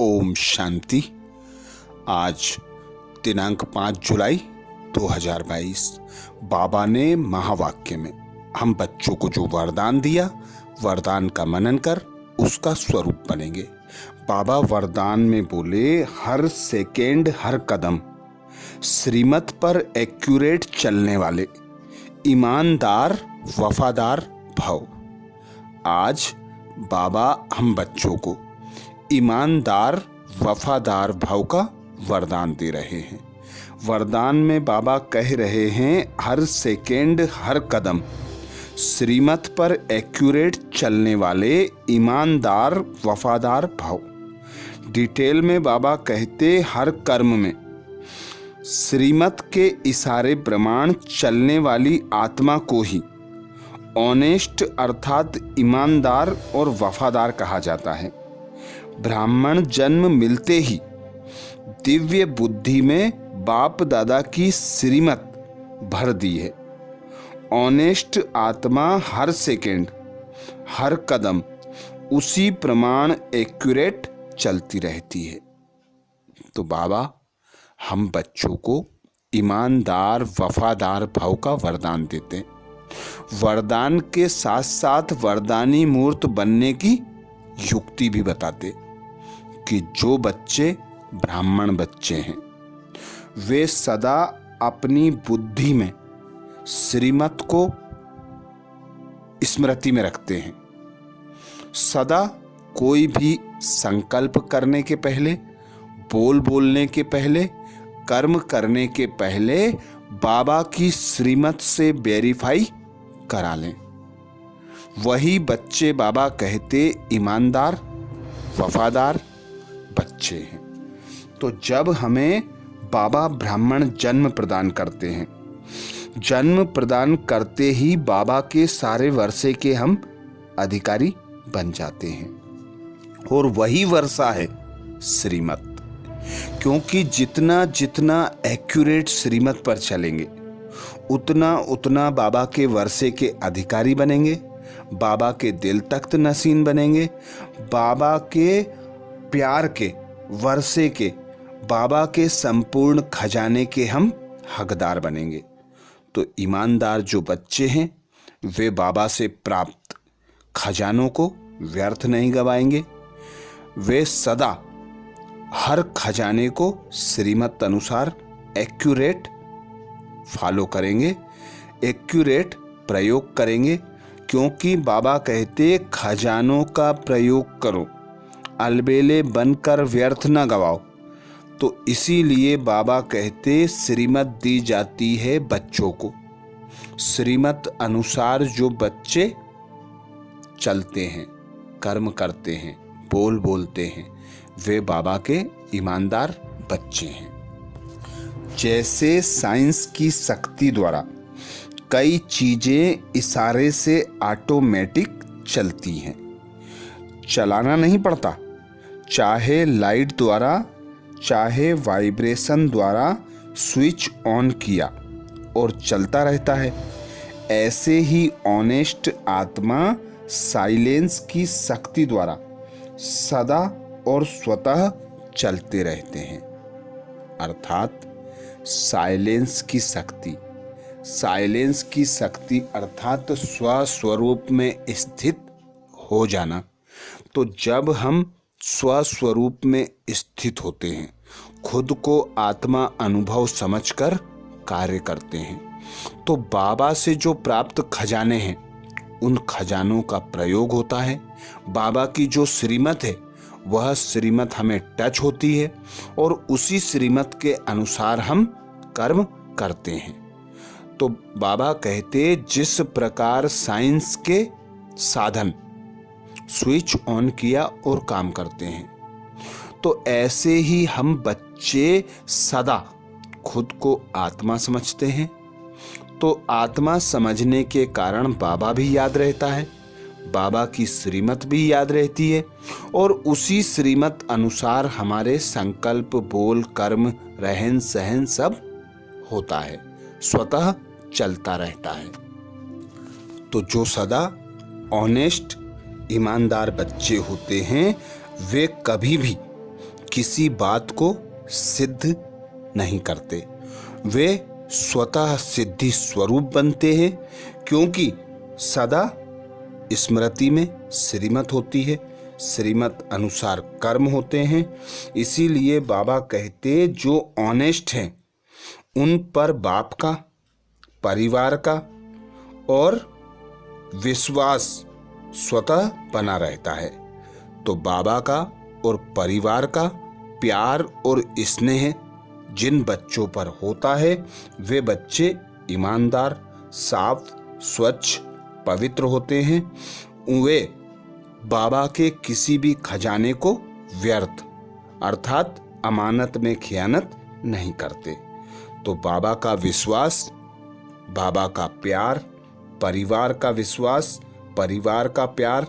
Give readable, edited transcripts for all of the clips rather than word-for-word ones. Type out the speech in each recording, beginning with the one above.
ओम शांति। आज दिनांक 5 जुलाई 2022। बाबा ने महावाक्य में हम बच्चों को जो वरदान दिया, वरदान का मनन कर उसका स्वरूप बनेंगे। बाबा वरदान में बोले, हर सेकेंड हर कदम श्रीमत पर एक्यूरेट चलने वाले, ईमानदार वफादार भव। आज बाबा हम बच्चों को ईमानदार वफादार भव का वरदान दे रहे हैं। वरदान में बाबा कह रहे हैं, हर सेकेंड हर कदम श्रीमत पर एक्यूरेट चलने वाले, ईमानदार वफादार भव। डिटेल में बाबा कहते, हर कर्म में श्रीमत के इशारे प्रमाण चलने वाली आत्मा को ही ऑनेस्ट अर्थात ईमानदार और वफादार कहा जाता है। ब्राह्मण जन्म मिलते ही दिव्य बुद्धि में बाप दादा की श्रीमत भर दी है। ऑनेस्ट आत्मा हर सेकेंड हर कदम उसी प्रमाण एक्यूरेट चलती रहती है। तो बाबा हम बच्चों को ईमानदार वफादार भाव का वरदान देते हैं। वरदान के साथ साथ वरदानी मूर्त बनने की युक्ति भी बताते कि जो बच्चे ब्राह्मण बच्चे हैं वे सदा अपनी बुद्धि में श्रीमत को स्मृति में रखते हैं। सदा कोई भी संकल्प करने के पहले, बोलने के पहले, कर्म करने के पहले बाबा की श्रीमत से वेरीफाई करा लें। वही बच्चे बाबा कहते ईमानदार वफादार बच्चे हैं। तो जब हमें बाबा ब्राह्मण जन्म प्रदान करते हैं, जन्म प्रदान करते ही बाबा के सारे वर्षे के हम अधिकारी बन जाते हैं। और वही वर्षा है श्रीमत, क्योंकि जितना जितना एक्यूरेट श्रीमत पर चलेंगे उतना उतना बाबा के वर्षे के अधिकारी बनेंगे, बाबा के दिल तख्त नसीन बनेंगे, बाबा के प्यार के वर्षे के, बाबा के संपूर्ण खजाने के हम हकदार बनेंगे। तो ईमानदार जो बच्चे हैं वे बाबा से प्राप्त खजानों को व्यर्थ नहीं गवाएंगे। वे सदा हर खजाने को श्रीमत अनुसार एक्यूरेट फॉलो करेंगे, एक्यूरेट प्रयोग करेंगे। क्योंकि बाबा कहते खजानों का प्रयोग करो, अलबेले बनकर व्यर्थ न गवाओ। तो इसीलिए बाबा कहते श्रीमत दी जाती है बच्चों को। श्रीमत अनुसार जो बच्चे चलते हैं, कर्म करते हैं, बोलते हैं, वे बाबा के ईमानदार बच्चे हैं। जैसे साइंस की शक्ति द्वारा कई चीजें इशारे से ऑटोमेटिक चलती हैं, चलाना नहीं पड़ता। चाहे लाइट द्वारा, चाहे वाइब्रेशन द्वारा स्विच ऑन किया और चलता रहता है। ऐसे ही ऑनेस्ट आत्मा साइलेंस की शक्ति द्वारा सदा और स्वतः चलते रहते हैं। अर्थात साइलेंस की शक्ति अर्थात स्वस्वरूप में स्थित हो जाना। तो जब हम स्वस्वरूप में स्थित होते हैं, खुद को आत्मा अनुभव समझकर कार्य करते हैं, तो बाबा से जो प्राप्त खजाने हैं उन खजानों का प्रयोग होता है। बाबा की जो श्रीमत है वह श्रीमत हमें टच होती है और उसी श्रीमत के अनुसार हम कर्म करते हैं। तो बाबा कहते जिस प्रकार साइंस के साधन स्विच ऑन किया और काम करते हैं, तो ऐसे ही हम बच्चे सदा खुद को आत्मा समझते हैं। तो आत्मा समझने के कारण बाबा भी याद रहता है, बाबा की श्रीमत भी याद रहती है और उसी श्रीमत अनुसार हमारे संकल्प, बोल, कर्म, रहन सहन सब होता है, स्वतः चलता रहता है। तो जो सदा ऑनेस्ट ईमानदार बच्चे होते हैं वे कभी भी किसी बात को सिद्ध नहीं करते, वे स्वतः सिद्धि स्वरूप बनते हैं, क्योंकि सदा स्मृति में श्रीमत होती है, श्रीमत अनुसार कर्म होते हैं। इसीलिए बाबा कहते जो ऑनेस्ट हैं उन पर बाप का, परिवार का और विश्वास स्वतः बना रहता है। तो बाबा का और परिवार का प्यार और स्नेह जिन बच्चों पर होता है वे बच्चे ईमानदार, साफ, स्वच्छ, पवित्र होते हैं। वे बाबा के किसी भी खजाने को व्यर्थ अर्थात अमानत में खयानत नहीं करते। तो बाबा का विश्वास, बाबा का प्यार, परिवार का विश्वास, परिवार का प्यार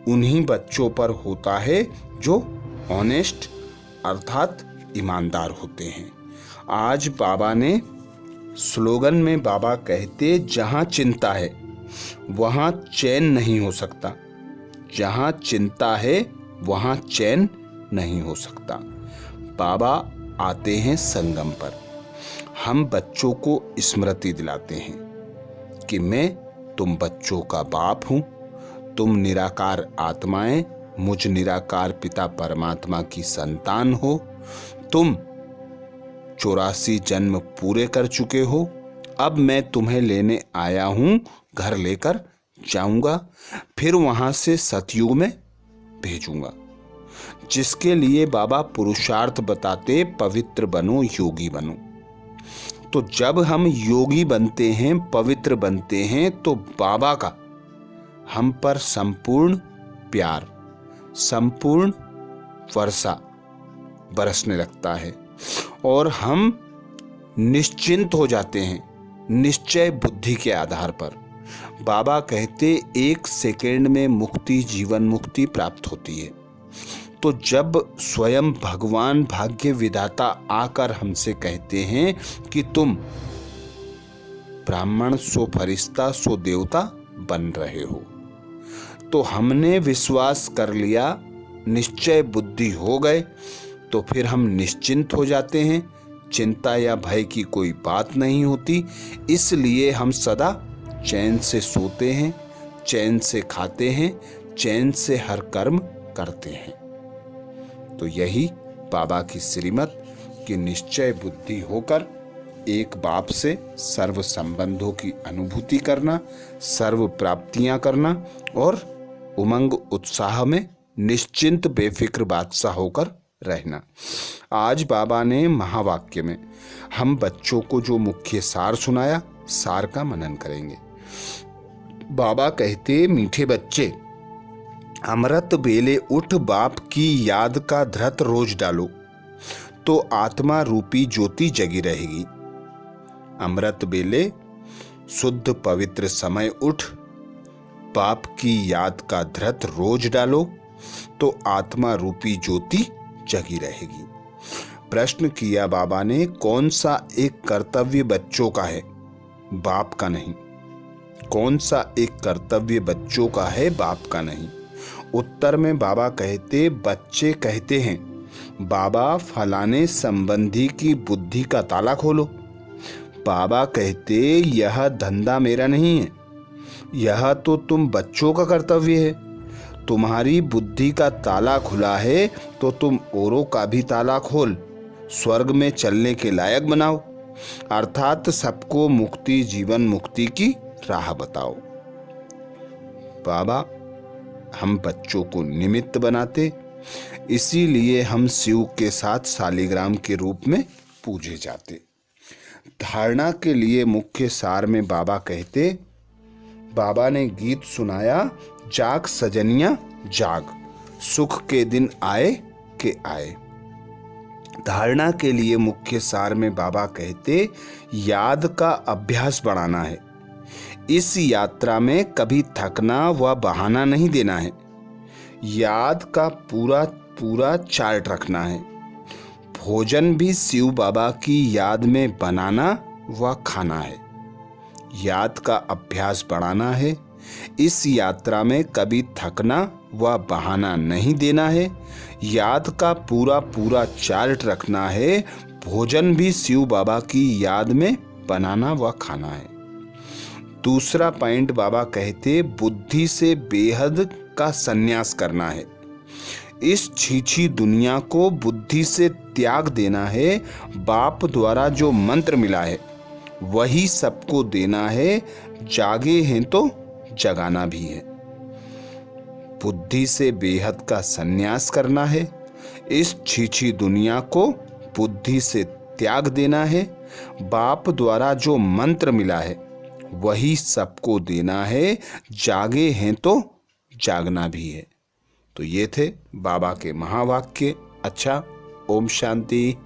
उन्हीं बच्चों पर होता है जो ऑनेस्ट अर्थात ईमानदार होते हैं। आज बाबा ने स्लोगन में बाबा कहते जहां चिंता है वहां चैन नहीं हो सकता, जहां चिंता है वहां चैन नहीं हो सकता। बाबा आते हैं संगम पर, हम बच्चों को स्मृति दिलाते हैं कि मैं तुम बच्चों का बाप हूं, तुम निराकार आत्माएं मुझ निराकार पिता परमात्मा की संतान हो, तुम 84 जन्म पूरे कर चुके हो, अब मैं तुम्हें लेने आया हूं, घर लेकर जाऊंगा, फिर वहां से सतयुग में भेजूंगा। जिसके लिए बाबा पुरुषार्थ बताते पवित्र बनो, योगी बनो। तो जब हम योगी बनते हैं, पवित्र बनते हैं, तो बाबा का हम पर संपूर्ण प्यार, संपूर्ण वर्षा बरसने लगता है और हम निश्चिंत हो जाते हैं निश्चय बुद्धि के आधार पर। बाबा कहते 1 सेकेंड में मुक्ति, जीवन मुक्ति प्राप्त होती है। तो जब स्वयं भगवान भाग्य विधाता आकर हमसे कहते हैं कि तुम ब्राह्मण सो फरिश्ता सो देवता बन रहे हो, तो हमने विश्वास कर लिया, निश्चय बुद्धि हो गए, तो फिर हम निश्चिंत हो जाते हैं, चिंता या भय की कोई बात नहीं होती। इसलिए हम सदा चैन से सोते हैं, चैन से खाते हैं, चैन से हर कर्म करते हैं। तो यही बाबा की श्रीमत की निश्चय बुद्धि होकर एक बाप से सर्व संबंधों की अनुभूति करना, सर्व प्राप्तियां करना और उमंग उत्साह में निश्चिंत बेफिक्र बादशाह होकर रहना। आज बाबा ने महावाक्य में हम बच्चों को जो मुख्य सार सुनाया, सार का मनन करेंगे। बाबा कहते मीठे बच्चे, अमृत बेले उठ बाप की याद का धृत रोज डालो, तो आत्मा रूपी ज्योति जगी रहेगी। अमृत बेले शुद्ध पवित्र समय उठ बाप की याद का धृत रोज डालो, तो आत्मा रूपी ज्योति जगी रहेगी। प्रश्न किया बाबा ने, कौन सा एक कर्तव्य बच्चों का है, बाप का नहीं? कौन सा एक कर्तव्य बच्चों का है, बाप का नहीं? उत्तर में बाबा कहते, बच्चे कहते हैं बाबा फलाने संबंधी की बुद्धि का ताला खोलो। बाबा कहते यह धंधा मेरा नहीं है, यह तो तुम बच्चों का कर्तव्य है। तुम्हारी बुद्धि का ताला खुला है तो तुम औरों का भी ताला खोल, स्वर्ग में चलने के लायक बनाओ, अर्थात सबको मुक्ति, जीवन मुक्ति की राह बताओ। बाबा हम बच्चों को निमित्त बनाते, इसीलिए हम शिव के साथ शालिग्राम के रूप में पूजे जाते। धारणा के लिए मुख्य सार में बाबा कहते, बाबा ने गीत सुनाया, जाग सजनिया जाग, सुख के दिन आए के आए। धारणा के लिए मुख्य सार में बाबा कहते, याद का अभ्यास बढ़ाना है। इस यात्रा में कभी थकना व बहाना नहीं देना है। याद का पूरा पूरा चार्ट रखना है। भोजन भी शिव बाबा की याद में बनाना व खाना है। याद का अभ्यास बढ़ाना है, इस यात्रा में कभी थकना व बहाना नहीं देना है। याद का पूरा पूरा चार्ट रखना है। भोजन भी शिव बाबा की याद में बनाना व खाना है। दूसरा पॉइंट बाबा कहते बुद्धि से बेहद का संन्यास करना है। इस छीछी दुनिया को बुद्धि से त्याग देना है। बाप द्वारा जो मंत्र मिला है वही सबको देना है। जागे हैं तो जगाना भी है। बुद्धि से बेहद का संन्यास करना है। इस छीछी दुनिया को बुद्धि से त्याग देना है। बाप द्वारा जो मंत्र मिला है वही सबको देना है। जागे हैं तो जागना भी है। तो ये थे बाबा के महावाक्य। अच्छा, ओम शांति।